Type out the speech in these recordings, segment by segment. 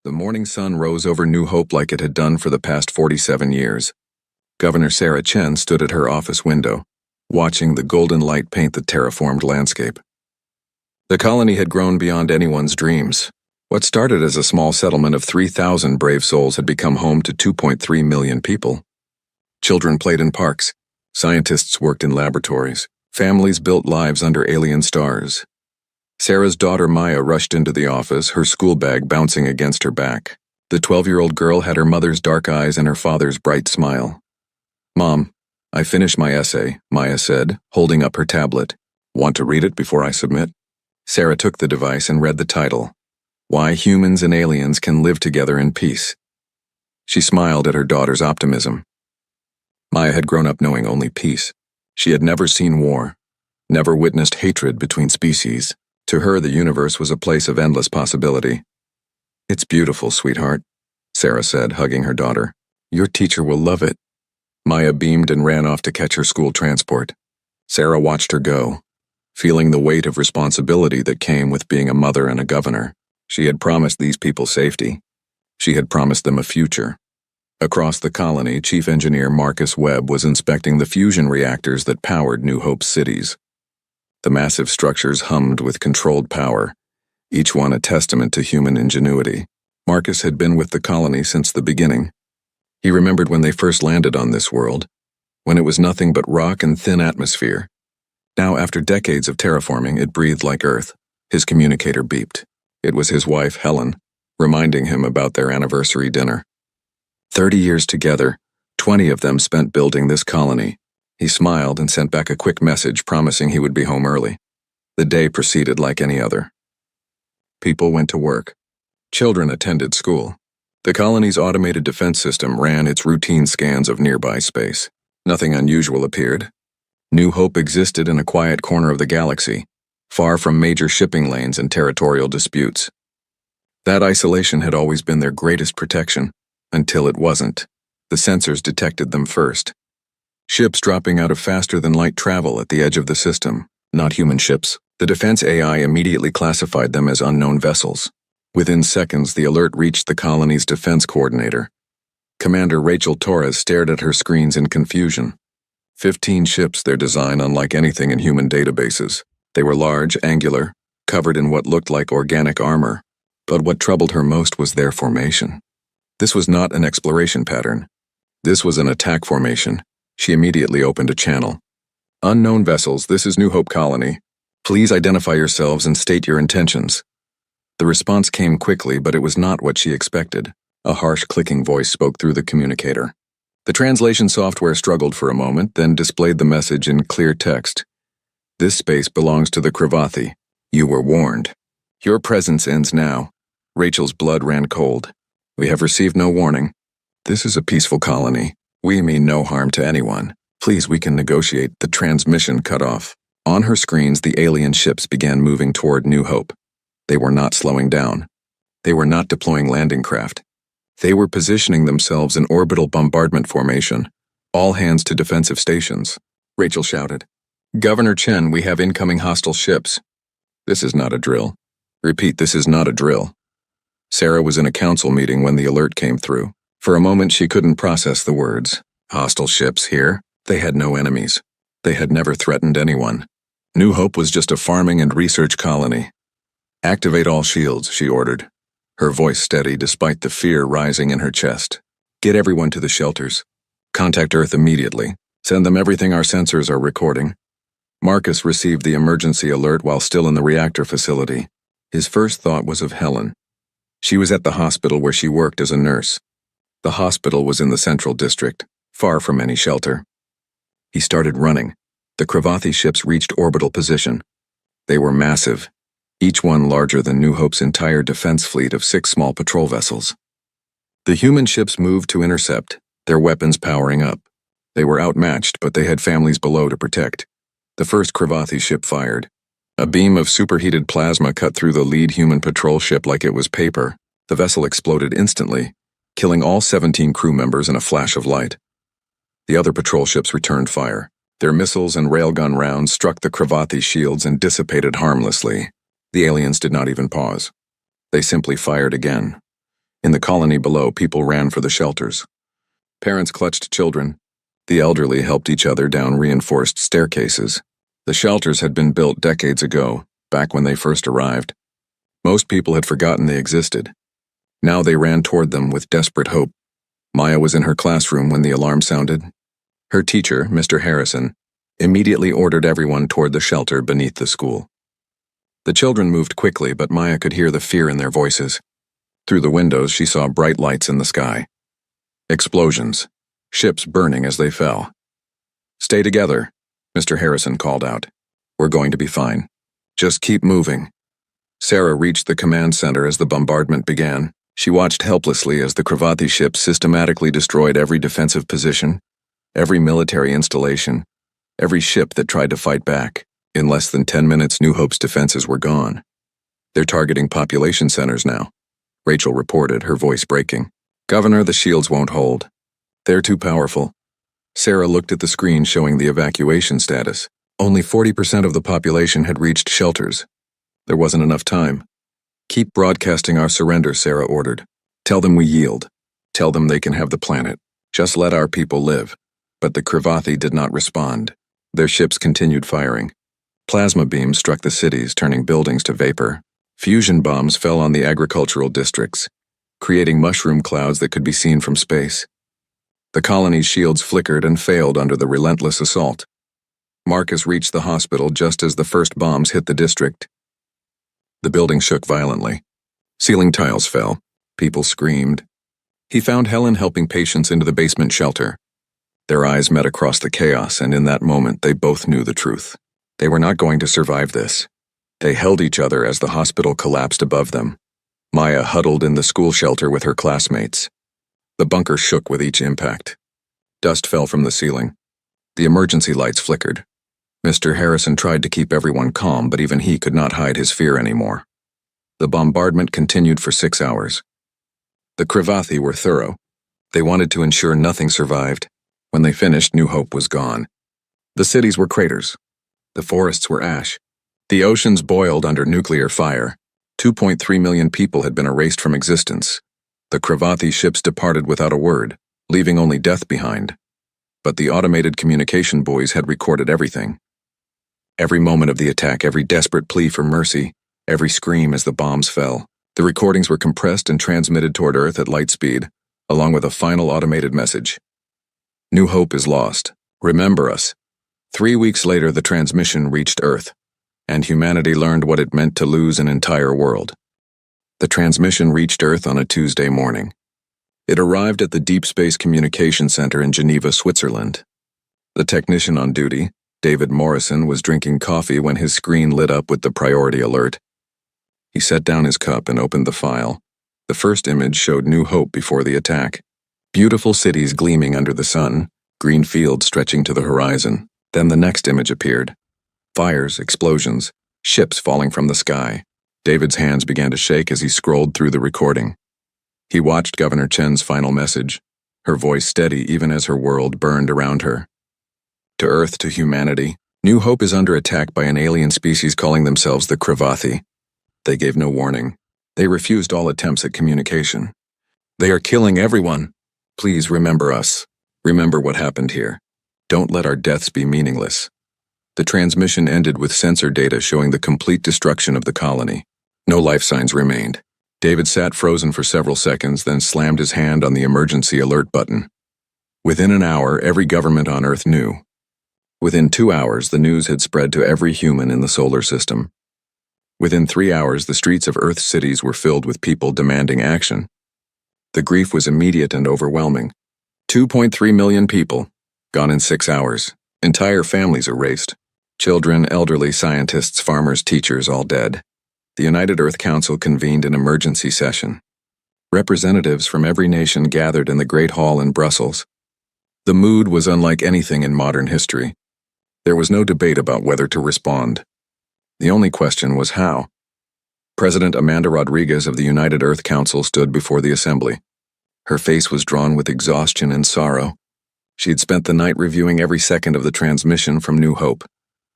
The morning sun rose over New Hope like it had done for the past 47 years. Governor Sarah Chen stood at her office window, watching the golden light paint the terraformed landscape. The colony had grown beyond anyone's dreams. What started as a small settlement of 3,000 brave souls had become home to 2.3 million people. Children played in parks, scientists worked in laboratories, families built lives under alien stars. Sarah's daughter Maya rushed into the office, her school bag bouncing against her back. The 12-year-old girl had her mother's dark eyes and her father's bright smile. "Mom, I finished my essay," Maya said, holding up her tablet. "Want to read it before I submit?" Sarah took the device and read the title, "Why Humans and Aliens Can Live Together in Peace." She smiled at her daughter's optimism. Maya had grown up knowing only peace. She had never seen war, never witnessed hatred between species. To her, the universe was a place of endless possibility. "It's beautiful, sweetheart," Sarah said, hugging her daughter. "Your teacher will love it." Maya beamed and ran off to catch her school transport. Sarah watched her go, feeling the weight of responsibility that came with being a mother and a governor. She had promised these people safety. She had promised them a future. Across the colony, Chief Engineer Marcus Webb was inspecting the fusion reactors that powered New Hope's cities. The massive structures hummed with controlled power, each one a testament to human ingenuity. Marcus had been with the colony since the beginning. He remembered when they first landed on this world, when it was nothing but rock and thin atmosphere. Now, after decades of terraforming, it breathed like Earth. His communicator beeped. It was his wife, Helen, reminding him about their anniversary dinner. 30 years together, 20 of them spent building this colony. He smiled and sent back a quick message promising he would be home early. The day proceeded like any other. People went to work. Children attended school. The colony's automated defense system ran its routine scans of nearby space. Nothing unusual appeared. New Hope existed in a quiet corner of the galaxy, far from major shipping lanes and territorial disputes. That isolation had always been their greatest protection, until it wasn't. The sensors detected them first. Ships dropping out of faster-than-light travel at the edge of the system, not human ships. The defense AI immediately classified them as unknown vessels. Within seconds, the alert reached the colony's defense coordinator. Commander Rachel Torres stared at her screens in confusion. 15 ships, their design unlike anything in human databases. They were large, angular, covered in what looked like organic armor. But what troubled her most was their formation. This was not an exploration pattern. This was an attack formation. She immediately opened a channel. "Unknown vessels, this is New Hope Colony. Please identify yourselves and state your intentions." The response came quickly, but it was not what she expected. A harsh clicking voice spoke through the communicator. The translation software struggled for a moment, then displayed the message in clear text. "This space belongs to the Cravathi. You were warned. Your presence ends now." Rachel's blood ran cold. "We have received no warning. This is a peaceful colony. We mean no harm to anyone. Please, we can negotiate." The transmission cut off. On her screens, the alien ships began moving toward New Hope. They were not slowing down. They were not deploying landing craft. They were positioning themselves in orbital bombardment formation. "All hands to defensive stations," Rachel shouted. "Governor Chen, we have incoming hostile ships." "This is not a drill." "Repeat, this is not a drill." Sarah was in a council meeting when the alert came through. For a moment, she couldn't process the words. Hostile ships here? They had no enemies. They had never threatened anyone. New Hope was just a farming and research colony. "Activate all shields," she ordered, her voice steady despite the fear rising in her chest. "Get everyone to the shelters. Contact Earth immediately. Send them everything our sensors are recording." Marcus received the emergency alert while still in the reactor facility. His first thought was of Helen. She was at the hospital where she worked as a nurse. The hospital was in the central district, far from any shelter. He started running. The Cravathi ships reached orbital position. They were massive, each one larger than New Hope's entire defense fleet of 6 small patrol vessels. The human ships moved to intercept, their weapons powering up. They were outmatched, but they had families below to protect. The first Cravathi ship fired. A beam of superheated plasma cut through the lead human patrol ship like it was paper. The vessel exploded instantly, killing all 17 crew members in a flash of light. The other patrol ships returned fire. Their missiles and railgun rounds struck the Cravathi shields and dissipated harmlessly. The aliens did not even pause. They simply fired again. In the colony below, people ran for the shelters. Parents clutched children. The elderly helped each other down reinforced staircases. The shelters had been built decades ago, back when they first arrived. Most people had forgotten they existed. Now they ran toward them with desperate hope. Maya was in her classroom when the alarm sounded. Her teacher, Mr. Harrison, immediately ordered everyone toward the shelter beneath the school. The children moved quickly, but Maya could hear the fear in their voices. Through the windows, she saw bright lights in the sky. Explosions. Ships burning as they fell. "Stay together," Mr. Harrison called out. "We're going to be fine. Just keep moving." Sarah reached the command center as the bombardment began. She watched helplessly as the Cravathi ships systematically destroyed every defensive position, every military installation, every ship that tried to fight back. In less than 10 minutes, New Hope's defenses were gone. "They're targeting population centers now," Rachel reported, her voice breaking. "Governor, the shields won't hold. They're too powerful." Sarah looked at the screen showing the evacuation status. Only 40% of the population had reached shelters. There wasn't enough time. "Keep broadcasting our surrender," Sarah ordered. "Tell them we yield. Tell them they can have the planet. Just let our people live." But the Cravathi did not respond. Their ships continued firing. Plasma beams struck the cities, turning buildings to vapor. Fusion bombs fell on the agricultural districts, creating mushroom clouds that could be seen from space. The colony's shields flickered and failed under the relentless assault. Marcus reached the hospital just as the first bombs hit the district. The building shook violently. Ceiling tiles fell. People screamed. He found Helen helping patients into the basement shelter. Their eyes met across the chaos, and in that moment they both knew the truth. They were not going to survive this. They held each other as the hospital collapsed above them. Maya huddled in the school shelter with her classmates. The bunker shook with each impact. Dust fell from the ceiling. The emergency lights flickered. Mr. Harrison tried to keep everyone calm, but even he could not hide his fear anymore. The bombardment continued for 6 hours. The Cravathi were thorough. They wanted to ensure nothing survived. When they finished, New Hope was gone. The cities were craters. The forests were ash. The oceans boiled under nuclear fire. 2.3 million people had been erased from existence. The Cravathi ships departed without a word, leaving only death behind. But the automated communication buoys had recorded everything. Every moment of the attack, every desperate plea for mercy, every scream as the bombs fell. The recordings were compressed and transmitted toward Earth at light speed, along with a final automated message. "New Hope is lost. Remember us." 3 weeks later, the transmission reached Earth, and humanity learned what it meant to lose an entire world. The transmission reached Earth on a Tuesday morning. It arrived at the Deep Space Communication Center in Geneva, Switzerland. The technician on duty, David Morrison, was drinking coffee when his screen lit up with the priority alert. He set down his cup and opened the file. The first image showed New Hope before the attack. Beautiful cities gleaming under the sun, green fields stretching to the horizon. Then the next image appeared. Fires, explosions, ships falling from the sky. David's hands began to shake as he scrolled through the recording. He watched Governor Chen's final message, her voice steady even as her world burned around her. "To Earth, to humanity, New Hope is under attack by an alien species calling themselves the Cravathi. They gave no warning. They refused all attempts at communication. They are killing everyone. Please remember us. Remember what happened here. Don't let our deaths be meaningless." The transmission ended with sensor data showing the complete destruction of the colony. No life signs remained. David sat frozen for several seconds, then slammed his hand on the emergency alert button. Within an hour, every government on Earth knew. Within 2 hours, the news had spread to every human in the solar system. Within 3 hours, the streets of Earth's cities were filled with people demanding action. The grief was immediate and overwhelming. 2.3 million people, gone in 6 hours. Entire families erased. Children, elderly, scientists, farmers, teachers, all dead. The United Earth Council convened an emergency session. Representatives from every nation gathered in the Great Hall in Brussels. The mood was unlike anything in modern history. There was no debate about whether to respond. The only question was how. President Amanda Rodriguez of the United Earth Council stood before the assembly. Her face was drawn with exhaustion and sorrow. She had spent the night reviewing every second of the transmission from New Hope.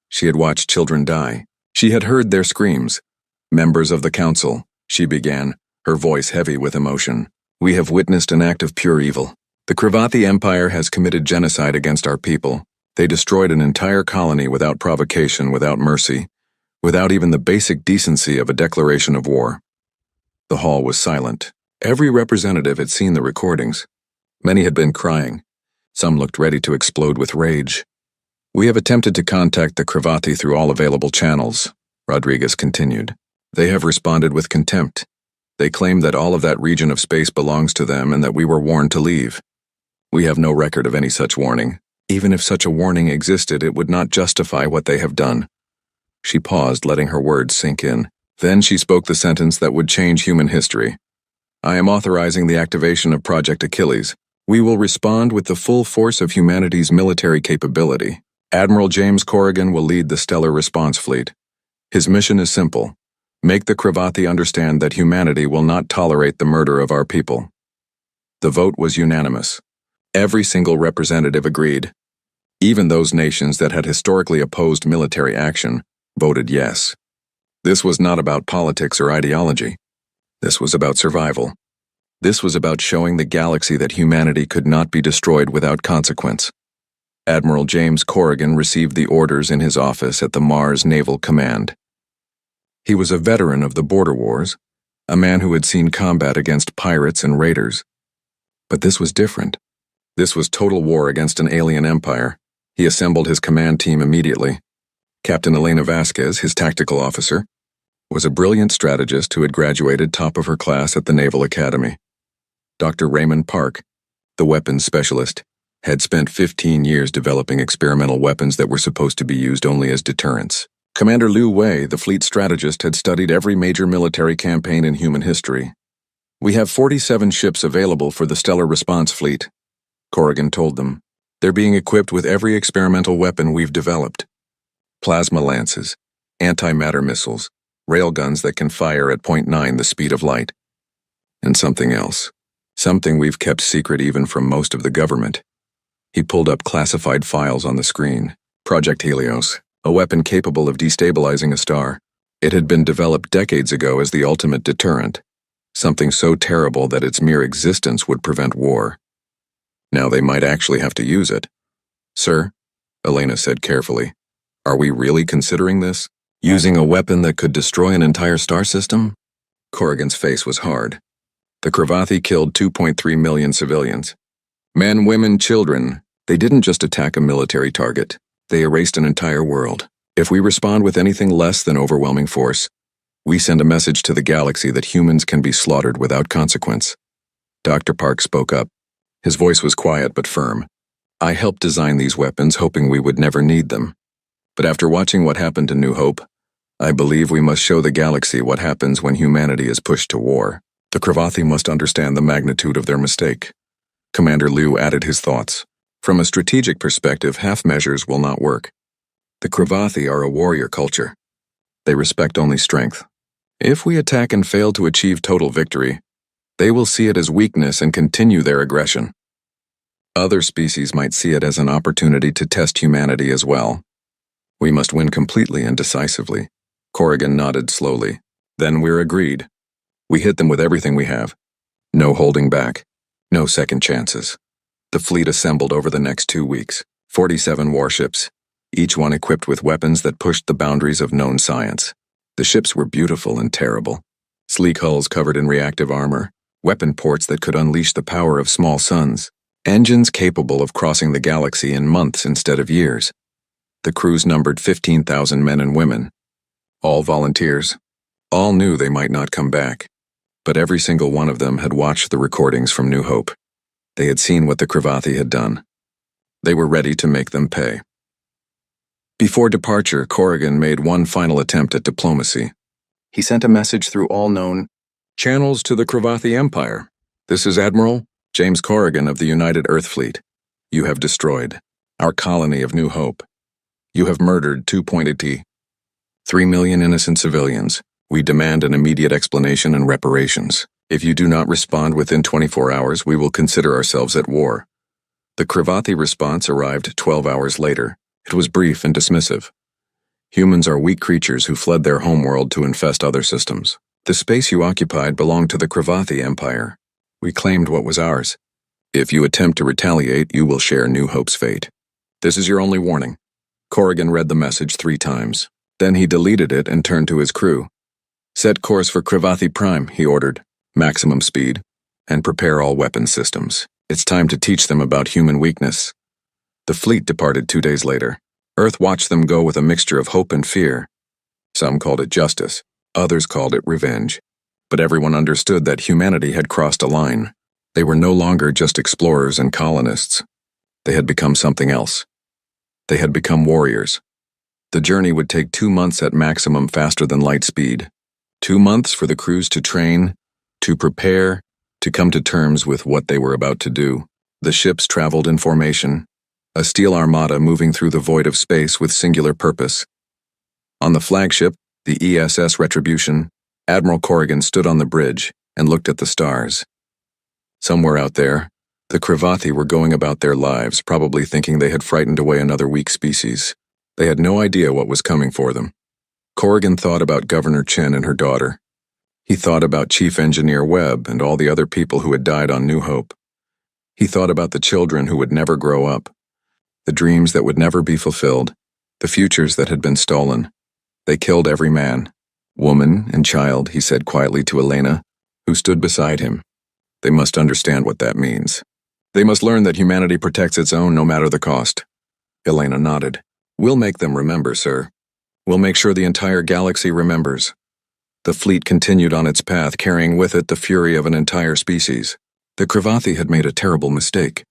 She had watched children die. She had heard their screams. "Members of the council," she began, her voice heavy with emotion. We have witnessed an act of pure evil. The Kravathi Empire has committed genocide against our people. They destroyed an entire colony without provocation, without mercy, without even the basic decency of a declaration of war. The hall was silent. Every representative had seen the recordings. Many had been crying. Some looked ready to explode with rage. We have attempted to contact the Kravathi through all available channels, Rodriguez continued. They have responded with contempt. They claim that all of that region of space belongs to them and that we were warned to leave. We have no record of any such warning. Even if such a warning existed, it would not justify what they have done. She paused, letting her words sink in. Then she spoke the sentence that would change human history. I am authorizing the activation of Project Achilles. We will respond with the full force of humanity's military capability. Admiral James Corrigan will lead the Stellar Response Fleet. His mission is simple. Make the Kravathi understand that humanity will not tolerate the murder of our people. The vote was unanimous. Every single representative agreed. Even those nations that had historically opposed military action voted yes. This was not about politics or ideology. This was about survival. This was about showing the galaxy that humanity could not be destroyed without consequence. Admiral James Corrigan received the orders in his office at the Mars Naval Command. He was a veteran of the border wars, a man who had seen combat against pirates and raiders. But this was different. This was total war against an alien empire. He assembled his command team immediately. Captain Elena Vasquez, his tactical officer, was a brilliant strategist who had graduated top of her class at the Naval Academy. Dr. Raymond Park, the weapons specialist, had spent 15 years developing experimental weapons that were supposed to be used only as deterrents. Commander Liu Wei, the fleet strategist, had studied every major military campaign in human history. We have 47 ships available for the Stellar Response Fleet, Corrigan told them. They're being equipped with every experimental weapon we've developed. Plasma lances, antimatter missiles, railguns that can fire at 0.9 the speed of light. And something else. Something we've kept secret even from most of the government. He pulled up classified files on the screen. Project Helios, a weapon capable of destabilizing a star. It had been developed decades ago as the ultimate deterrent. Something so terrible that its mere existence would prevent war. Now they might actually have to use it. Sir, Elena said carefully, are we really considering this? Using a weapon that could destroy an entire star system? Corrigan's face was hard. The Kravathi killed 2.3 million civilians. Men, women, children. They didn't just attack a military target. They erased an entire world. If we respond with anything less than overwhelming force, we send a message to the galaxy that humans can be slaughtered without consequence. Dr. Park spoke up. His voice was quiet but firm. I helped design these weapons hoping we would never need them. But after watching what happened to New Hope, I believe we must show the galaxy what happens when humanity is pushed to war. The Kravathi must understand the magnitude of their mistake. Commander Liu added his thoughts. From a strategic perspective, half measures will not work. The Kravathi are a warrior culture. They respect only strength. If we attack and fail to achieve total victory, they will see it as weakness and continue their aggression. Other species might see it as an opportunity to test humanity as well. We must win completely and decisively. Corrigan nodded slowly. Then we're agreed. We hit them with everything we have. No holding back. No second chances. The fleet assembled over the next 2 weeks. 47 warships, each one equipped with weapons that pushed the boundaries of known science. The ships were beautiful and terrible. Sleek hulls covered in reactive armor, weapon ports that could unleash the power of small suns, engines capable of crossing the galaxy in months instead of years. The crews numbered 15,000 men and women. All volunteers. All knew they might not come back. But every single one of them had watched the recordings from New Hope. They had seen what the Kravathi had done. They were ready to make them pay. Before departure, Corrigan made one final attempt at diplomacy. He sent a message through all known channels to the Kravathi Empire. This is Admiral James Corrigan of the United Earth Fleet. You have destroyed our colony of New Hope. You have murdered 3 million innocent civilians. We demand an immediate explanation and reparations. If you do not respond within 24 hours, we will consider ourselves at war. The Kravathi response arrived 12 hours later. It was brief and dismissive. Humans are weak creatures who fled their homeworld to infest other systems. The space you occupied belonged to the Kravathi Empire. We claimed what was ours. If you attempt to retaliate, you will share New Hope's fate. This is your only warning." Corrigan read the message 3 times. Then he deleted it and turned to his crew. "Set course for Cravathi Prime," he ordered. "Maximum speed. And prepare all weapon systems. It's time to teach them about human weakness." The fleet departed 2 days later. Earth watched them go with a mixture of hope and fear. Some called it justice, others called it revenge. But everyone understood that humanity had crossed a line. They were no longer just explorers and colonists. They had become something else. They had become warriors. The journey would take 2 months at maximum faster than light speed. 2 months for the crews to train, to prepare, to come to terms with what they were about to do. The ships traveled in formation, a steel armada moving through the void of space with singular purpose. On the flagship, the ESS Retribution, Admiral Corrigan stood on the bridge and looked at the stars. Somewhere out there, the Cravathi were going about their lives, probably thinking they had frightened away another weak species. They had no idea what was coming for them. Corrigan thought about Governor Chen and her daughter. He thought about Chief Engineer Webb and all the other people who had died on New Hope. He thought about the children who would never grow up, the dreams that would never be fulfilled, the futures that had been stolen. They killed every man, woman, and child, he said quietly to Elena, who stood beside him. They must understand what that means. They must learn that humanity protects its own no matter the cost. Elena nodded. "We'll make them remember, sir. We'll make sure the entire galaxy remembers." The fleet continued on its path, carrying with it the fury of an entire species. The Cravathi had made a terrible mistake.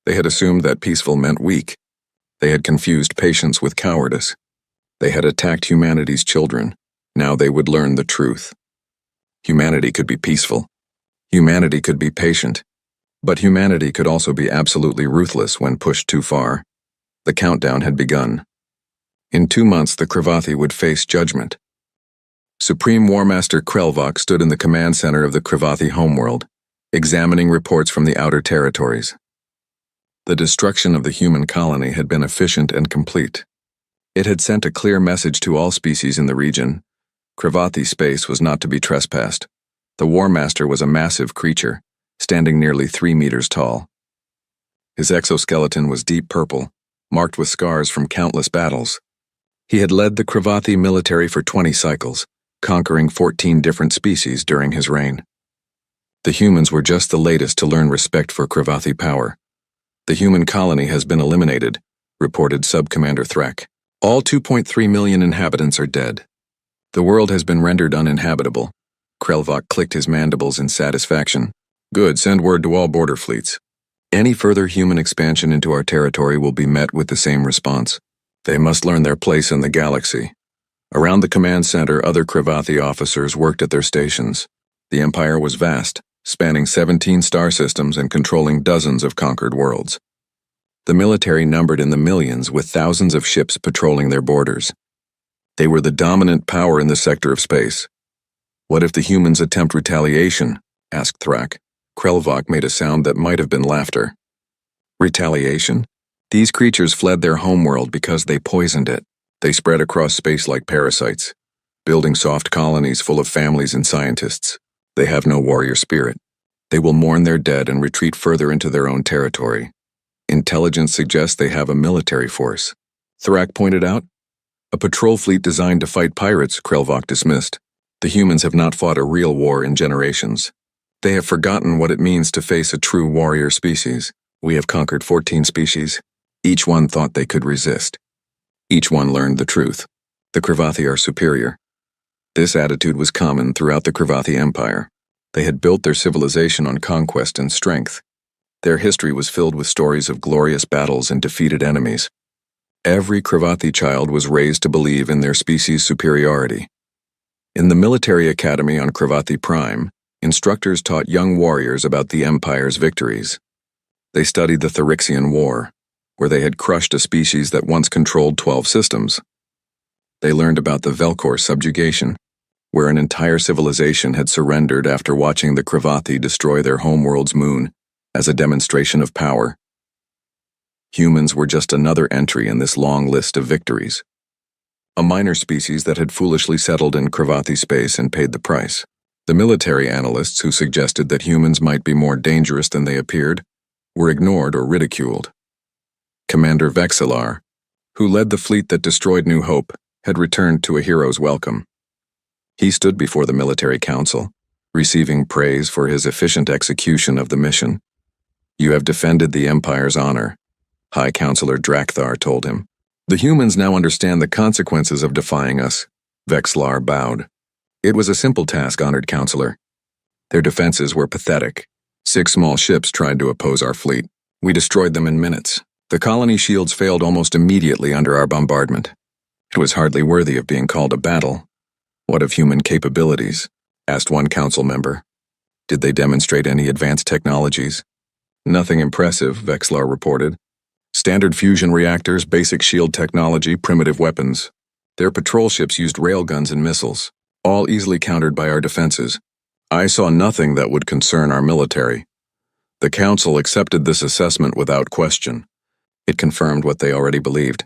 They had assumed that peaceful meant weak. They had confused patience with cowardice. They had attacked humanity's children. Now they would learn the truth. Humanity could be peaceful. Humanity could be patient. But humanity could also be absolutely ruthless when pushed too far. The countdown had begun. In 2 months, the Cravathi would face judgment. Supreme War Master Krelvok stood in the command center of the Cravathi homeworld, examining reports from the outer territories. The destruction of the human colony had been efficient and complete. It had sent a clear message to all species in the region. Cravathi space was not to be trespassed. The War Master was a massive creature, standing nearly 3 meters tall. His exoskeleton was deep purple, marked with scars from countless battles. He had led the Cravathi military for 20 cycles, conquering 14 different species during his reign. The humans were just the latest to learn respect for Cravathi power. "The human colony has been eliminated," reported Sub-Commander Threk. "All 2.3 million inhabitants are dead. The world has been rendered uninhabitable." Krelvok clicked his mandibles in satisfaction. "Good, send word to all border fleets. Any further human expansion into our territory will be met with the same response. They must learn their place in the galaxy." Around the command center, other Cravathi officers worked at their stations. The Empire was vast, spanning 17 star systems and controlling dozens of conquered worlds. The military numbered in the millions, with thousands of ships patrolling their borders. They were the dominant power in the sector of space. "What if the humans attempt retaliation?" asked Thrak. Krelvok made a sound that might have been laughter. "Retaliation? These creatures fled their homeworld because they poisoned it. They spread across space like parasites, building soft colonies full of families and scientists. They have no warrior spirit. They will mourn their dead and retreat further into their own territory. Intelligence suggests they have a military force." Thrak pointed out. "A patrol fleet designed to fight pirates," Krelvok dismissed. "The humans have not fought a real war in generations. They have forgotten what it means to face a true warrior species. We have conquered 14 species. Each one thought they could resist. Each one learned the truth. The Cravathi are superior." This attitude was common throughout the Cravathi Empire. They had built their civilization on conquest and strength. Their history was filled with stories of glorious battles and defeated enemies. Every Cravathi child was raised to believe in their species' superiority. In the military academy on Cravathi Prime, instructors taught young warriors about the Empire's victories. They studied the Therixian War, where they had crushed a species that once controlled 12 systems. They learned about the Velkor subjugation, where an entire civilization had surrendered after watching the Cravathi destroy their homeworld's moon as a demonstration of power. Humans were just another entry in this long list of victories. A minor species that had foolishly settled in Cravathi space and paid the price. The military analysts who suggested that humans might be more dangerous than they appeared were ignored or ridiculed. Commander Vexillar, who led the fleet that destroyed New Hope, had returned to a hero's welcome. He stood before the military council, receiving praise for his efficient execution of the mission. "You have defended the Empire's honor," High Counselor Drakthar told him. "The humans now understand the consequences of defying us." Vexillar bowed. "It was a simple task, honored counselor. Their defenses were pathetic. 6 small ships tried to oppose our fleet. We destroyed them in minutes. The colony shields failed almost immediately under our bombardment. It was hardly worthy of being called a battle." "What of human capabilities?" asked one council member. "Did they demonstrate any advanced technologies?" "Nothing impressive," Vexillar reported. "Standard fusion reactors, basic shield technology, primitive weapons. Their patrol ships used railguns and missiles, all easily countered by our defenses. I saw nothing that would concern our military." The council accepted this assessment without question. It confirmed what they already believed.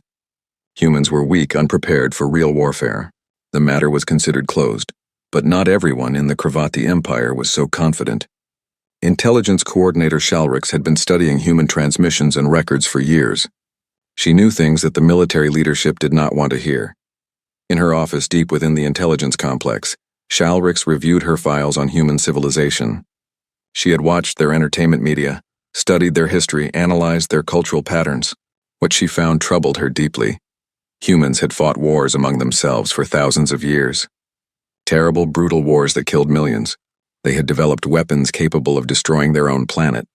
Humans were weak, unprepared for real warfare. The matter was considered closed, but not everyone in the Kravathi Empire was so confident. Intelligence Coordinator Shalrix had been studying human transmissions and records for years. She knew things that the military leadership did not want to hear. In her office deep within the intelligence complex, Shalrix reviewed her files on human civilization. She had watched their entertainment media, studied their history, analyzed their cultural patterns. What she found troubled her deeply. Humans had fought wars among themselves for thousands of years. Terrible, brutal wars that killed millions. They had developed weapons capable of destroying their own planet.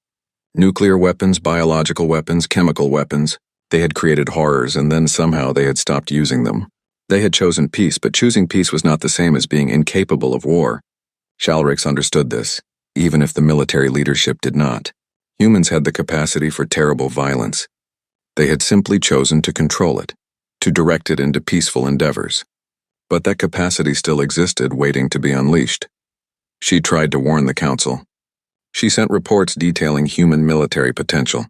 Nuclear weapons, biological weapons, chemical weapons. They had created horrors, and then somehow they had stopped using them. They had chosen peace, but choosing peace was not the same as being incapable of war. Shalrix understood this, even if the military leadership did not. Humans had the capacity for terrible violence. They had simply chosen to control it, to direct it into peaceful endeavors. But that capacity still existed, waiting to be unleashed. She tried to warn the council. She sent reports detailing human military potential.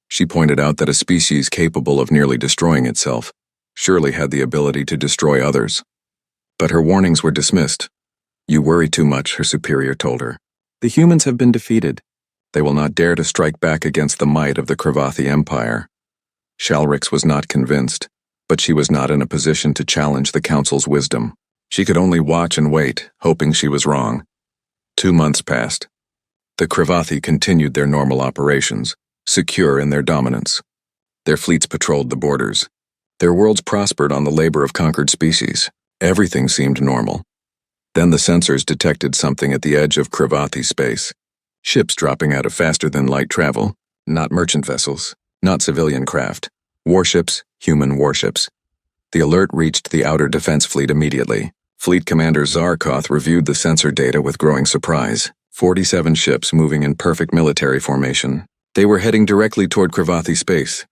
She pointed out that a species capable of nearly destroying itself surely had the ability to destroy others. But her warnings were dismissed. "You worry too much," her superior told her. "The humans have been defeated. They will not dare to strike back against the might of the Kravathi Empire." Shalrix was not convinced, but she was not in a position to challenge the council's wisdom. She could only watch and wait, hoping she was wrong. 2 months passed. The Kravathi continued their normal operations, secure in their dominance. Their fleets patrolled the borders. Their worlds prospered on the labor of conquered species. Everything seemed normal. Then the sensors detected something at the edge of Kravathi space. Ships dropping out of faster-than-light travel, not merchant vessels, not civilian craft. Warships, human warships. The alert reached the Outer Defense Fleet immediately. Fleet Commander Zarkoth reviewed the sensor data with growing surprise. 47 ships moving in perfect military formation. They were heading directly toward Kravathi space.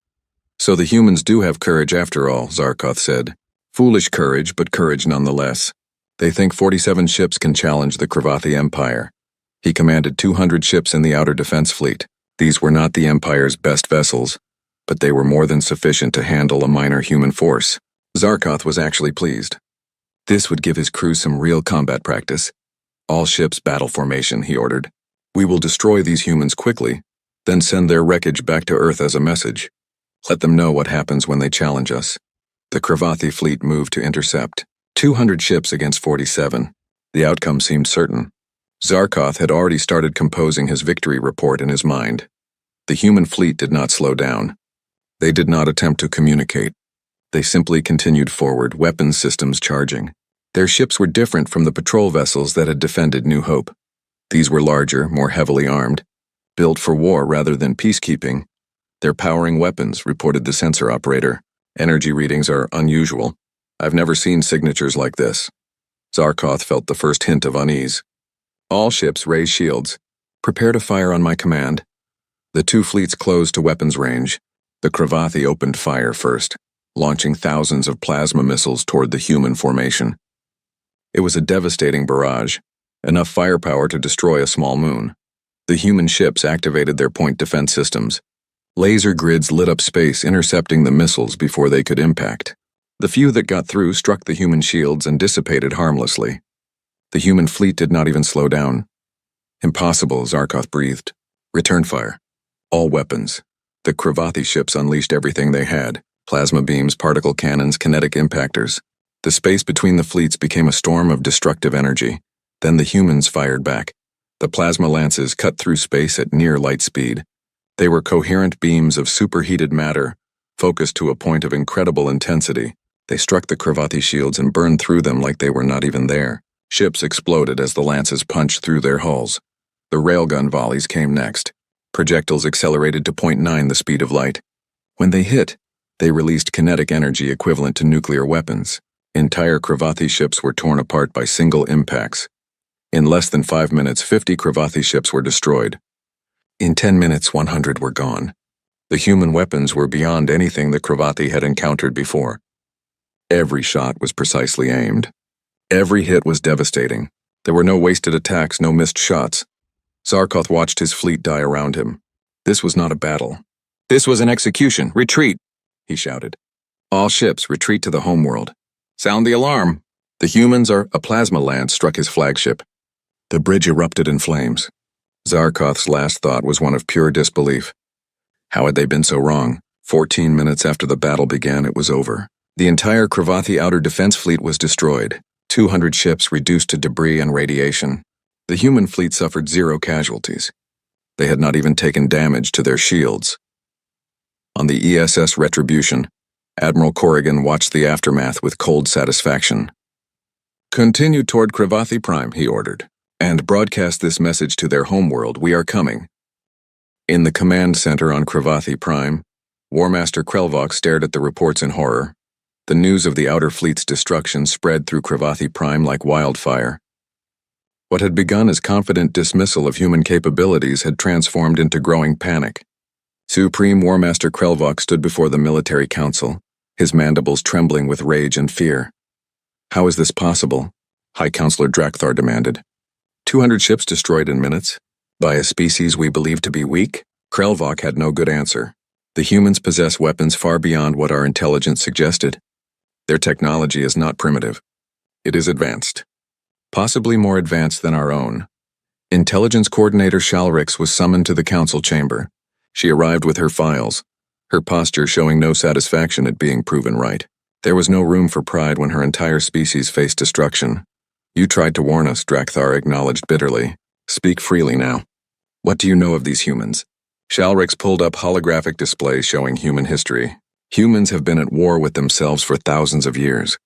"So the humans do have courage after all," Zarkoth said. "Foolish courage, but courage nonetheless. They think 47 ships can challenge the Kravathi Empire." He commanded 200 ships in the Outer Defense Fleet. These were not the Empire's best vessels, but they were more than sufficient to handle a minor human force. Zarkoth was actually pleased. This would give his crew some real combat practice. "All ships battle formation," he ordered. "We will destroy these humans quickly, then send their wreckage back to Earth as a message. Let them know what happens when they challenge us." The Kravathi fleet moved to intercept. 200 ships against 47. The outcome seemed certain. Zarkoth had already started composing his victory report in his mind. The human fleet did not slow down. They did not attempt to communicate. They simply continued forward, weapons systems charging. Their ships were different from the patrol vessels that had defended New Hope. These were larger, more heavily armed, built for war rather than peacekeeping. "They're powering weapons," reported the sensor operator. "Energy readings are unusual. I've never seen signatures like this." Zarkoth felt the first hint of unease. "All ships raise shields. Prepare to fire on my command." The 2 fleets closed to weapons range. The Kravathi opened fire first, launching thousands of plasma missiles toward the human formation. It was a devastating barrage, enough firepower to destroy a small moon. The human ships activated their point defense systems. Laser grids lit up space, intercepting the missiles before they could impact. The few that got through struck the human shields and dissipated harmlessly. The human fleet did not even slow down. Impossible, Zarkoth breathed. Return fire. All weapons. The Kravathi ships unleashed everything they had. Plasma beams, particle cannons, kinetic impactors. The space between the fleets became a storm of destructive energy. Then the humans fired back. The plasma lances cut through space at near light speed. They were coherent beams of superheated matter, focused to a point of incredible intensity. They struck the Kravathi shields and burned through them like they were not even there. Ships exploded as the lances punched through their hulls. The railgun volleys came next. Projectiles accelerated to 0.9 the speed of light. When they hit, they released kinetic energy equivalent to nuclear weapons. Entire Kravathi ships were torn apart by single impacts. In less than 5 minutes, 50 Kravathi ships were destroyed. In 10 minutes, 100 were gone. The human weapons were beyond anything the Kravathi had encountered before. Every shot was precisely aimed. Every hit was devastating. There were no wasted attacks, no missed shots. Zarkoth watched his fleet die around him. This was not a battle. This was an execution. Retreat, he shouted. All ships, retreat to the homeworld. Sound the alarm. The humans are... A plasma lance struck his flagship. The bridge erupted in flames. Zarkoth's last thought was one of pure disbelief. How had they been so wrong? 14 minutes after the battle began, it was over. The entire Kravathi outer defense fleet was destroyed. 200 ships reduced to debris and radiation. The human fleet suffered 0 casualties. They had not even taken damage to their shields. On the ESS Retribution, Admiral Corrigan watched the aftermath with cold satisfaction. Continue toward Kravathi Prime, he ordered, and broadcast this message to their homeworld: we are coming. In the command center on Kravathi Prime, War Master Krelvok stared at the reports in horror. The news of the outer fleet's destruction spread through Kravathi Prime like wildfire. What had begun as confident dismissal of human capabilities had transformed into growing panic. Supreme War Master Krelvok stood before the military council, his mandibles trembling with rage and fear. How is this possible? High Counselor Drakthar demanded. 200 ships destroyed in minutes? By a species we believe to be weak? Krelvok had no good answer. The humans possess weapons far beyond what our intelligence suggested. Their technology is not primitive. It is advanced. Possibly more advanced than our own. Intelligence Coordinator Shalrix was summoned to the council chamber. She arrived with her files, her posture showing no satisfaction at being proven right. There was no room for pride when her entire species faced destruction. You tried to warn us, Drakthar acknowledged bitterly. Speak freely now. What do you know of these humans? Shalrix pulled up holographic displays showing human history. Humans have been at war with themselves for thousands of years.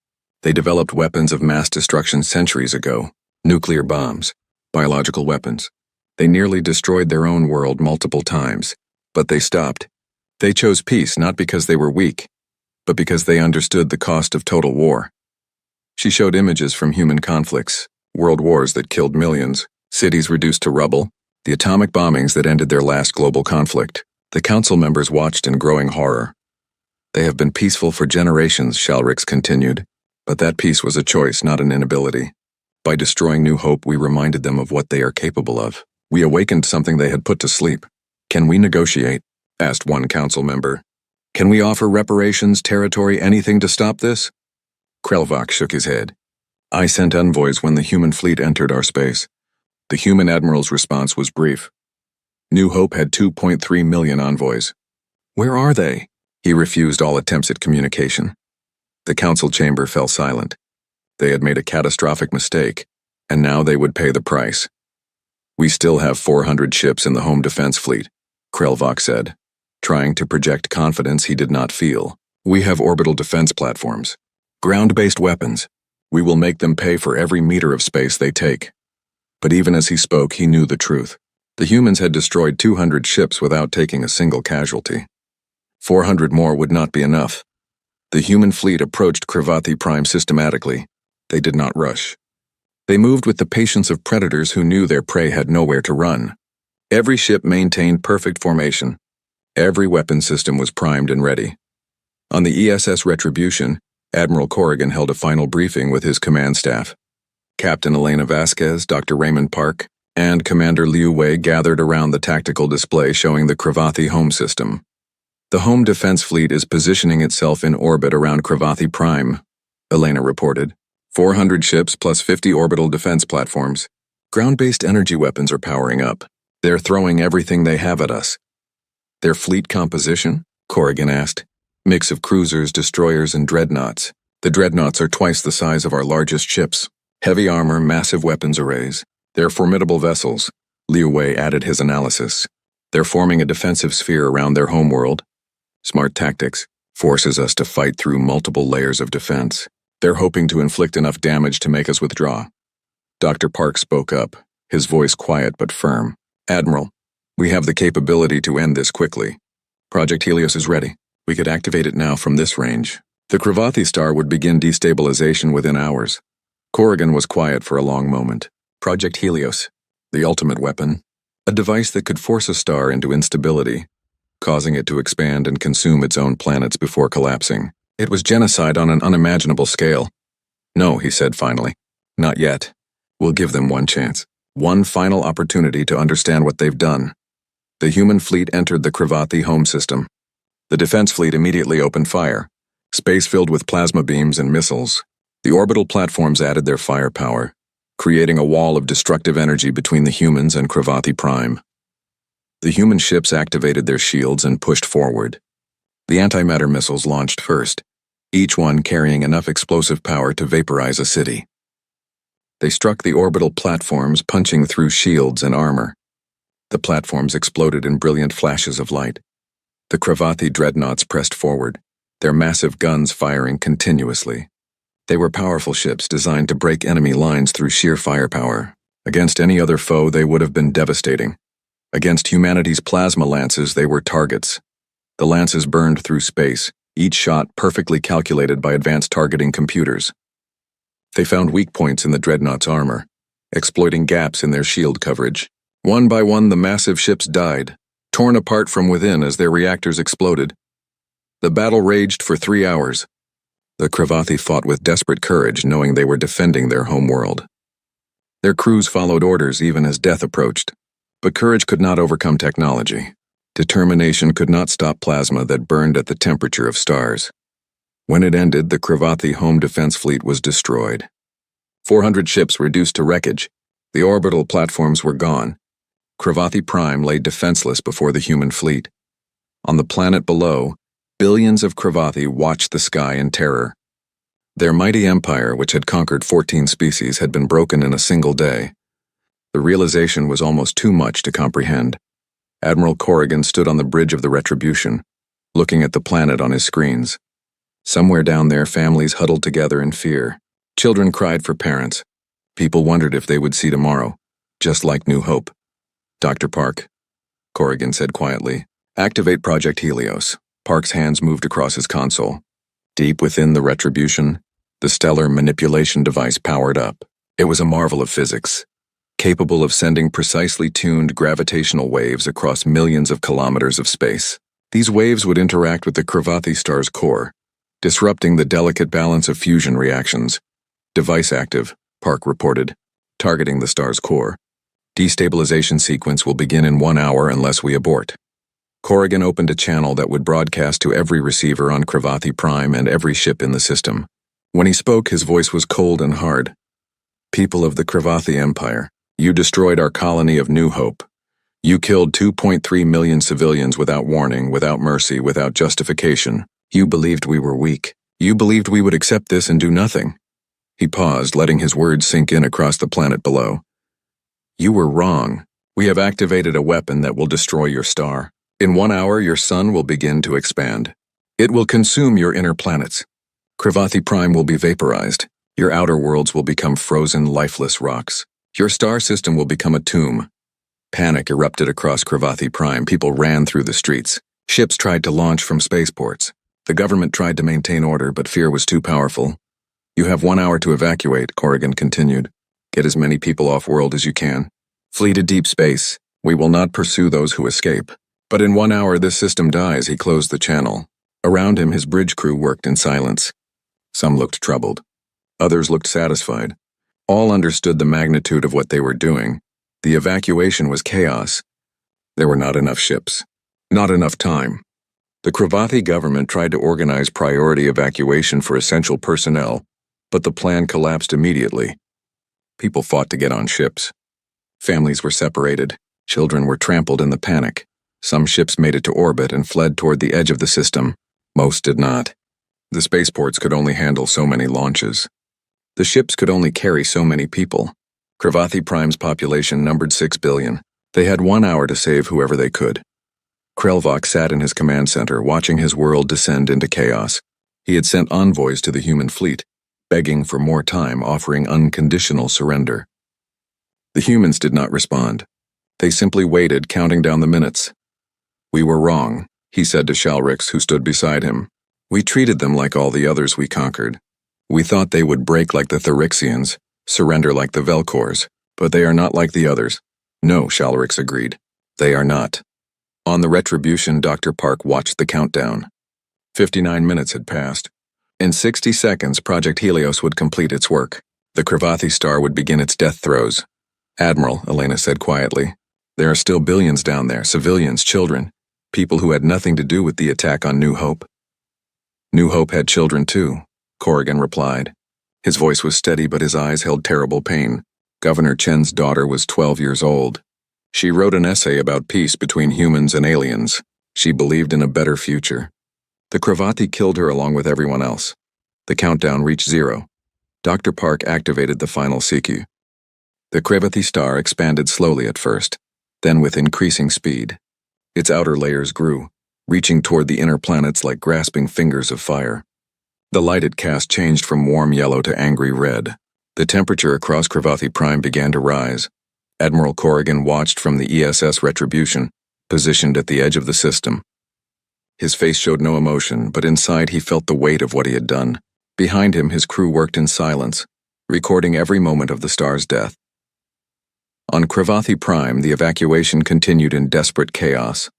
They developed weapons of mass destruction centuries ago. Nuclear bombs, biological weapons. They nearly destroyed their own world multiple times. But they stopped. They chose peace not because they were weak, but because they understood the cost of total war. She showed images from human conflicts, world wars that killed millions, cities reduced to rubble, the atomic bombings that ended their last global conflict. The council members watched in growing horror. They have been peaceful for generations, Shalrix continued, but that peace was a choice, not an inability. By destroying New Hope, we reminded them of what they are capable of. We awakened something they had put to sleep. Can we negotiate? Asked one council member. Can we offer reparations, territory, anything to stop this? Krelvok shook his head. I sent envoys when the human fleet entered our space. The human admiral's response was brief. New Hope had 2.3 million envoys. Where are they? He refused all attempts at communication. The council chamber fell silent. They had made a catastrophic mistake, and now they would pay the price. We still have 400 ships in the home defense fleet, Krelvok said, trying to project confidence he did not feel. We have orbital defense platforms, ground-based weapons. We will make them pay for every meter of space they take. But even as he spoke, he knew the truth. The humans had destroyed 200 ships without taking a single casualty. 400 more would not be enough. The human fleet approached Kravathi Prime systematically. They did not rush. They moved with the patience of predators who knew their prey had nowhere to run. Every ship maintained perfect formation. Every weapon system was primed and ready. On the ESS Retribution, Admiral Corrigan held a final briefing with his command staff. Captain Elena Vasquez, Dr. Raymond Park, and Commander Liu Wei gathered around the tactical display showing the Kravathi home system. The home defense fleet is positioning itself in orbit around Kravathi Prime, Elena reported. 400 ships plus 50 orbital defense platforms. Ground-based energy weapons are powering up. They're throwing everything they have at us. Their fleet composition? Corrigan asked. Mix of cruisers, destroyers, and dreadnoughts. The dreadnoughts are twice the size of our largest ships. Heavy armor, massive weapons arrays. They're formidable vessels. Liu Wei added his analysis. They're forming a defensive sphere around their homeworld. Smart tactics forces us to fight through multiple layers of defense. They're hoping to inflict enough damage to make us withdraw. Dr. Park spoke up, his voice quiet but firm. Admiral, we have the capability to end this quickly. Project Helios is ready. We could activate it now from this range. The Cravathi star would begin destabilization within hours. Corrigan was quiet for a long moment. Project Helios, the ultimate weapon. A device that could force a star into instability, causing it to expand and consume its own planets before collapsing. It was genocide on an unimaginable scale. No, he said finally. Not yet. We'll give them one chance. One final opportunity to understand what they've done. The human fleet entered the Cravathi home system. The defense fleet immediately opened fire. Space filled with plasma beams and missiles. The orbital platforms added their firepower, creating a wall of destructive energy between the humans and Cravathi Prime. The human ships activated their shields and pushed forward. The antimatter missiles launched first, each one carrying enough explosive power to vaporize a city. They struck the orbital platforms, punching through shields and armor. The platforms exploded in brilliant flashes of light. The Cravathi dreadnoughts pressed forward, their massive guns firing continuously. They were powerful ships designed to break enemy lines through sheer firepower. Against any other foe, they would have been devastating. Against humanity's plasma lances, they were targets. The lances burned through space, each shot perfectly calculated by advanced targeting computers. They found weak points in the dreadnought's armor, exploiting gaps in their shield coverage. One by one, the massive ships died, torn apart from within as their reactors exploded. The battle raged for 3 hours. The Cravathi fought with desperate courage, knowing they were defending their homeworld. Their crews followed orders even as death approached. But courage could not overcome technology. Determination could not stop plasma that burned at the temperature of stars. When it ended, the Cravathi home defense fleet was destroyed. 400 ships reduced to wreckage. The orbital platforms were gone. Cravathi Prime lay defenseless before the human fleet. On the planet below, billions of Cravathi watched the sky in terror. Their mighty empire, which had conquered 14 species, had been broken in a single day. The realization was almost too much to comprehend. Admiral Corrigan stood on the bridge of the Retribution, looking at the planet on his screens. Somewhere down there, families huddled together in fear. Children cried for parents. People wondered if they would see tomorrow, just like New Hope. Dr. Park, Corrigan said quietly, activate Project Helios. Park's hands moved across his console. Deep within the Retribution, the stellar manipulation device powered up. It was a marvel of physics, capable of sending precisely tuned gravitational waves across millions of kilometers of space. These waves would interact with the Cravathi star's core, disrupting the delicate balance of fusion reactions. Device active, Park reported, targeting the star's core. Destabilization sequence will begin in 1 hour unless we abort. Corrigan opened a channel that would broadcast to every receiver on Cravathi Prime and every ship in the system. When he spoke, his voice was cold and hard. People of the Cravathi Empire, you destroyed our colony of New Hope. You killed 2.3 million civilians without warning, without mercy, without justification. You believed we were weak. You believed we would accept this and do nothing. He paused, letting his words sink in across the planet below. You were wrong. We have activated a weapon that will destroy your star. In 1 hour, your sun will begin to expand. It will consume your inner planets. Cravathi Prime will be vaporized. Your outer worlds will become frozen, lifeless rocks. Your star system will become a tomb. Panic erupted across Cravathi Prime. People ran through the streets. Ships tried to launch from spaceports. The government tried to maintain order, but fear was too powerful. You have 1 hour to evacuate, Corrigan continued. Get as many people off-world as you can. Flee to deep space. We will not pursue those who escape. But in 1 hour, this system dies. He closed the channel. Around him, his bridge crew worked in silence. Some looked troubled. Others looked satisfied. All understood the magnitude of what they were doing. The evacuation was chaos. There were not enough ships. Not enough time. The Cravathi government tried to organize priority evacuation for essential personnel, But the plan collapsed immediately. People fought to get on ships. Families were separated. Children were trampled in the panic. Some ships made it to orbit and fled toward the edge of the system. Most did not. The spaceports could only handle so many launches. The ships could only carry so many people. Cravathi Prime's population numbered 6 billion. They had 1 hour to save whoever they could. Krelvok sat in his command center, watching his world descend into chaos. He had sent envoys to the human fleet, begging for more time, offering unconditional surrender. The humans did not respond. They simply waited, counting down the minutes. "We were wrong," he said to Shalrix, who stood beside him. "We treated them like all the others we conquered. We thought they would break like the Therixians, surrender like the Velcors, but they are not like the others." "No," Shalrix agreed. "They are not." On the Retribution, Dr. Park watched the countdown. 59 minutes had passed. In 60 seconds, Project Helios would complete its work. The Cravathi star would begin its death throes. "Admiral," Elena said quietly, "there are still billions down there, civilians, children, people who had nothing to do with the attack on New Hope." "New Hope had children too," Corrigan replied. His voice was steady, but his eyes held terrible pain. Governor Chen's daughter was 12 years old. She wrote an essay about peace between humans and aliens. She believed in a better future. The Cravathi killed her along with everyone else. The countdown reached 0. Dr. Park activated the final CQ. The Cravathi star expanded slowly at first, then with increasing speed. Its outer layers grew, reaching toward the inner planets like grasping fingers of fire. The light it cast changed from warm yellow to angry red. The temperature across Cravathi Prime began to rise. Admiral Corrigan watched from the ESS Retribution, positioned at the edge of the system. His face showed no emotion, but inside he felt the weight of what he had done. Behind him, his crew worked in silence, recording every moment of the star's death. On Cravathi Prime, the evacuation continued in desperate chaos.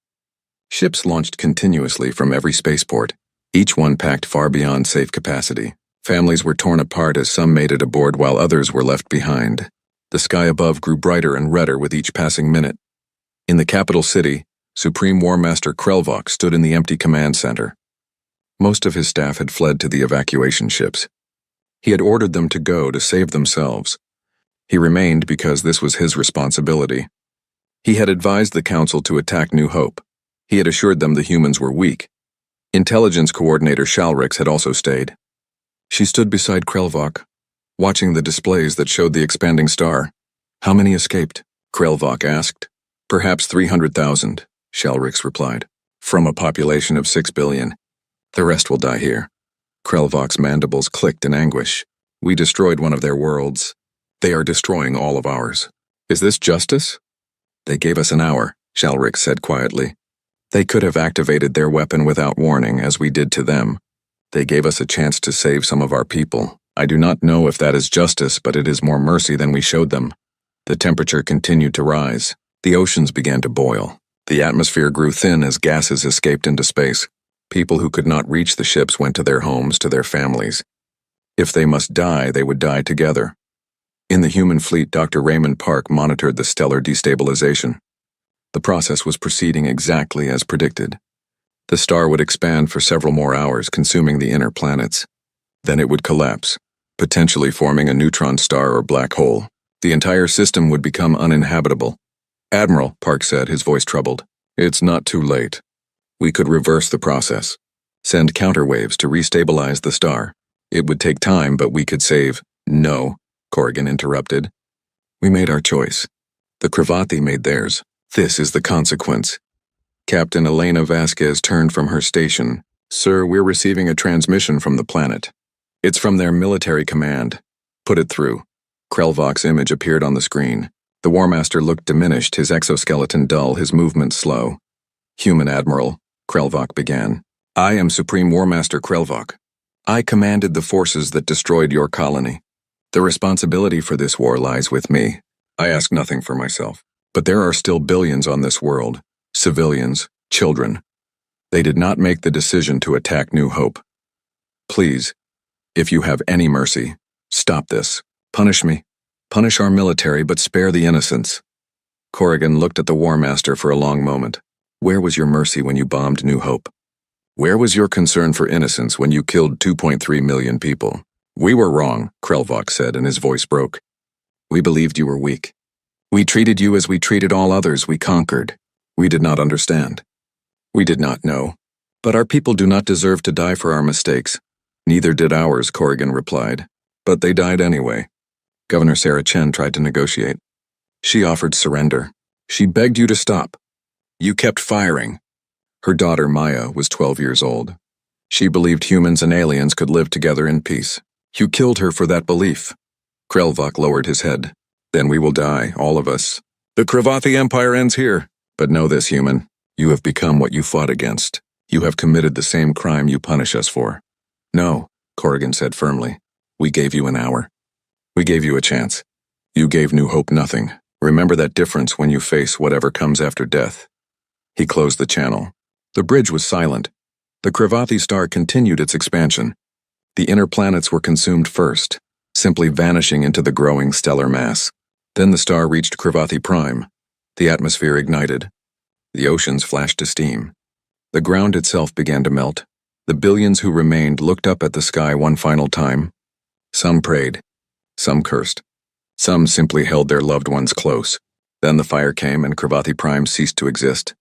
Ships launched continuously from every spaceport, each one packed far beyond safe capacity. Families were torn apart as some made it aboard while others were left behind. The sky above grew brighter and redder with each passing minute. In the capital city, Supreme War Master Krelvok stood in the empty command center. Most of his staff had fled to the evacuation ships. He had ordered them to go to save themselves. He remained because this was his responsibility. He had advised the Council to attack New Hope. He had assured them the humans were weak. Intelligence Coordinator Shalrix had also stayed. She stood beside Krelvok, watching the displays that showed the expanding star. "How many escaped?" Krelvok asked. "Perhaps 300,000, Shalrix replied. "From a population of 6 billion. The rest will die here." Krelvok's mandibles clicked in anguish. "We destroyed one of their worlds. They are destroying all of ours. Is this justice?" "They gave us an hour," Shalrix said quietly. "They could have activated their weapon without warning, as we did to them. They gave us a chance to save some of our people. I do not know if that is justice, but it is more mercy than we showed them." The temperature continued to rise. The oceans began to boil. The atmosphere grew thin as gases escaped into space. People who could not reach the ships went to their homes, to their families. If they must die, they would die together. In the human fleet, Dr. Raymond Park monitored the stellar destabilization. The process was proceeding exactly as predicted. The star would expand for several more hours, consuming the inner planets. Then it would collapse, potentially forming a neutron star or black hole. The entire system would become uninhabitable. "Admiral," Park said, his voice troubled, "it's not too late. We could reverse the process. Send counterwaves to restabilize the star. It would take time, but we could save—" "No," Corrigan interrupted. "We made our choice. The Cravathi made theirs. This is the consequence." Captain Elena Vasquez turned from her station. "Sir, we're receiving a transmission from the planet. It's from their military command. Put it through." Krelvok's image appeared on the screen. The War Master looked diminished, his exoskeleton dull, his movements slow. "Human Admiral," Krelvok began. "I am Supreme War Master Krelvok. I commanded the forces that destroyed your colony. The responsibility for this war lies with me. I ask nothing for myself. But there are still billions on this world. Civilians, children. They did not make the decision to attack New Hope. Please, if you have any mercy, stop this. Punish me. Punish our military, but spare the innocents." Corrigan looked at the War Master for a long moment. "Where was your mercy when you bombed New Hope? Where was your concern for innocence when you killed 2.3 million people? We were wrong, Krelvok said, and his voice broke. We believed you were weak. We treated you as we treated all others we conquered. We did not understand. We did not know. But our people do not deserve to die for our mistakes. Neither did ours, Corrigan replied. But they died anyway. Governor Sarah Chen tried to negotiate. She offered surrender. She begged you to stop. You kept firing. Her daughter, Maya, was 12 years old. She believed humans and aliens could live together in peace. You killed her for that belief. Krelvok lowered his head. Then we will die, all of us. The Kravathi Empire ends here. But know this, human. You have become what you fought against. You have committed the same crime you punish us for. No, Corrigan said firmly. We gave you an hour. We gave you a chance. You gave New Hope nothing. Remember that difference when you face whatever comes after death. He closed the channel. The bridge was silent. The Kravathi star continued its expansion. The inner planets were consumed first, simply vanishing into the growing stellar mass. Then the star reached Kravathi Prime. The atmosphere ignited. The oceans flashed to steam. The ground itself began to melt. The billions who remained looked up at the sky one final time. Some prayed. Some cursed. Some simply held their loved ones close. Then the fire came and Kravathi Prime ceased to exist.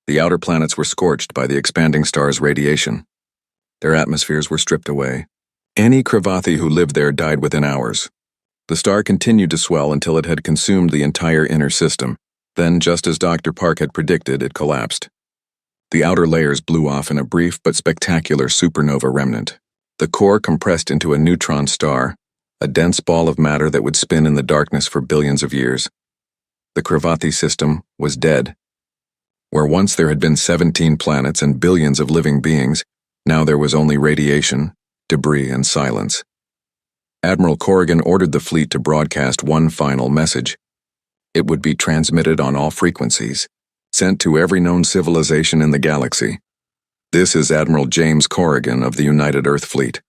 The outer planets were scorched by the expanding star's radiation. Their atmospheres were stripped away. Any Kravathi who lived there died within hours. The star continued to swell until it had consumed the entire inner system. Then, just as Dr. Park had predicted, it collapsed. The outer layers blew off in a brief but spectacular supernova remnant. The core compressed into a neutron star, a dense ball of matter that would spin in the darkness for billions of years. The Kravathi system was dead. Where once there had been 17 planets and billions of living beings, now there was only radiation, debris, and silence. Admiral Corrigan ordered the fleet to broadcast one final message. It would be transmitted on all frequencies, sent to every known civilization in the galaxy. This is Admiral James Corrigan of the United Earth Fleet.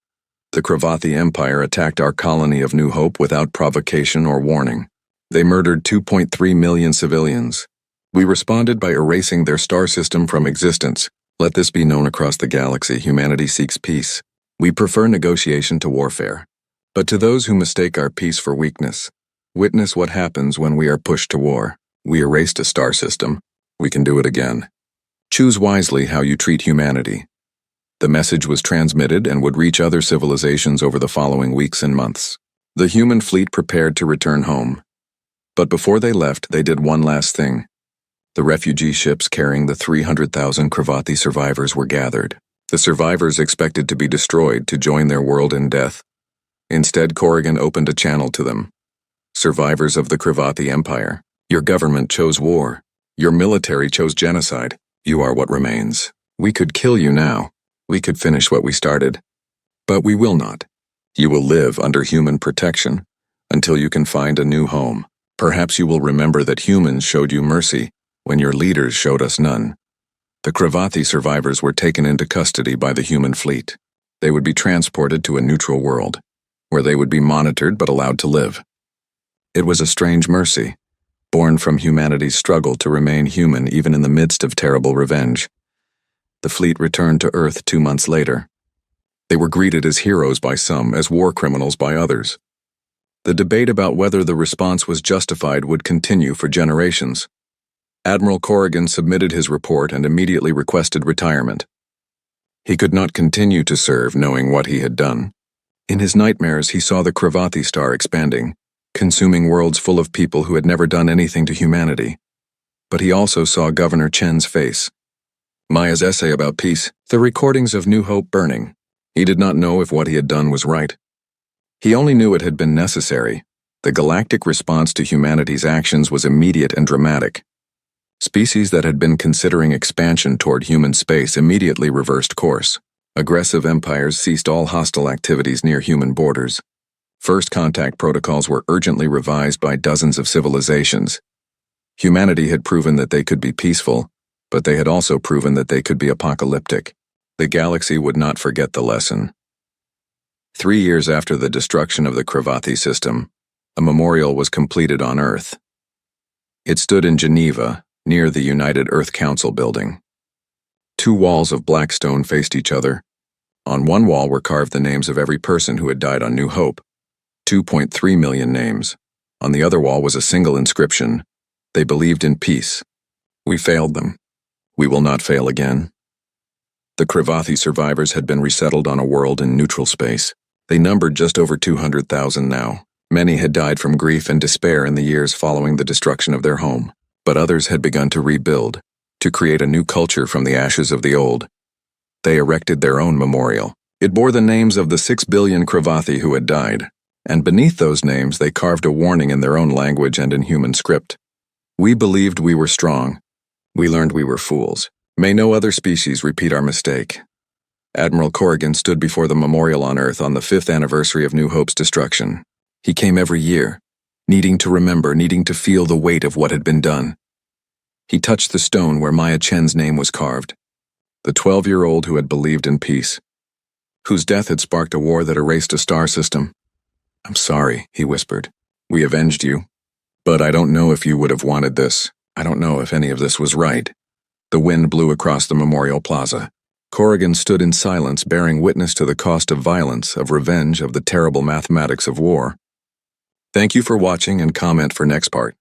The Kravathi Empire attacked our colony of New Hope without provocation or warning. They murdered 2.3 million civilians. We responded by erasing their star system from existence. Let this be known across the galaxy: humanity seeks peace. We prefer negotiation to warfare. But to those who mistake our peace for weakness, witness what happens when we are pushed to war. We erased a star system. We can do it again. Choose wisely how you treat humanity. The message was transmitted and would reach other civilizations over the following weeks and months. The human fleet prepared to return home. But before they left, they did one last thing. The refugee ships carrying the 300,000 Kravathi survivors were gathered. The survivors expected to be destroyed to join their world in death. Instead, Corrigan opened a channel to them. Survivors of the Kravathi Empire, your government chose war. Your military chose genocide. You are what remains. We could kill you now. We could finish what we started. But we will not. You will live under human protection until you can find a new home. Perhaps you will remember that humans showed you mercy when your leaders showed us none. The Kravathi survivors were taken into custody by the human fleet. They would be transported to a neutral world, where they would be monitored but allowed to live. It was a strange mercy, born from humanity's struggle to remain human even in the midst of terrible revenge. The fleet returned to Earth 2 months later. They were greeted as heroes by some, as war criminals by others. The debate about whether the response was justified would continue for generations. Admiral Corrigan submitted his report and immediately requested retirement. He could not continue to serve knowing what he had done. In his nightmares, he saw the Kravathi star expanding, consuming worlds full of people who had never done anything to humanity. But he also saw Governor Chen's face. Maya's essay about peace, the recordings of New Hope burning. He did not know if what he had done was right. He only knew it had been necessary. The galactic response to humanity's actions was immediate and dramatic. Species that had been considering expansion toward human space immediately reversed course. Aggressive empires ceased all hostile activities near human borders. First contact protocols were urgently revised by dozens of civilizations. Humanity had proven that they could be peaceful, but they had also proven that they could be apocalyptic. The galaxy would not forget the lesson. 3 years after the destruction of the Kravathi system, a memorial was completed on Earth. It stood in Geneva, near the United Earth Council building. 2 walls of black stone faced each other. On one wall were carved the names of every person who had died on New Hope, 2.3 million names. On the other wall was a single inscription: "They believed in peace. We failed them. We will not fail again." The Cravathi survivors had been resettled on a world in neutral space. They numbered just over 200,000 now. Many had died from grief and despair in the years following the destruction of their home, but others had begun to rebuild, to create a new culture from the ashes of the old. They erected their own memorial. It bore the names of the 6 billion Cravathi who had died, and beneath those names they carved a warning in their own language and in human script. We believed we were strong. We learned we were fools. May no other species repeat our mistake. Admiral Corrigan stood before the memorial on Earth on the 5th anniversary of New Hope's destruction. He came every year, needing to remember, needing to feel the weight of what had been done. He touched the stone where Maya Chen's name was carved, the 12-year-old who had believed in peace, whose death had sparked a war that erased a star system. "I'm sorry," he whispered. "We avenged you. But I don't know if you would have wanted this. I don't know if any of this was right." The wind blew across the memorial plaza. Corrigan stood in silence, bearing witness to the cost of violence, of revenge, of the terrible mathematics of war. Thank you for watching, and comment for next part.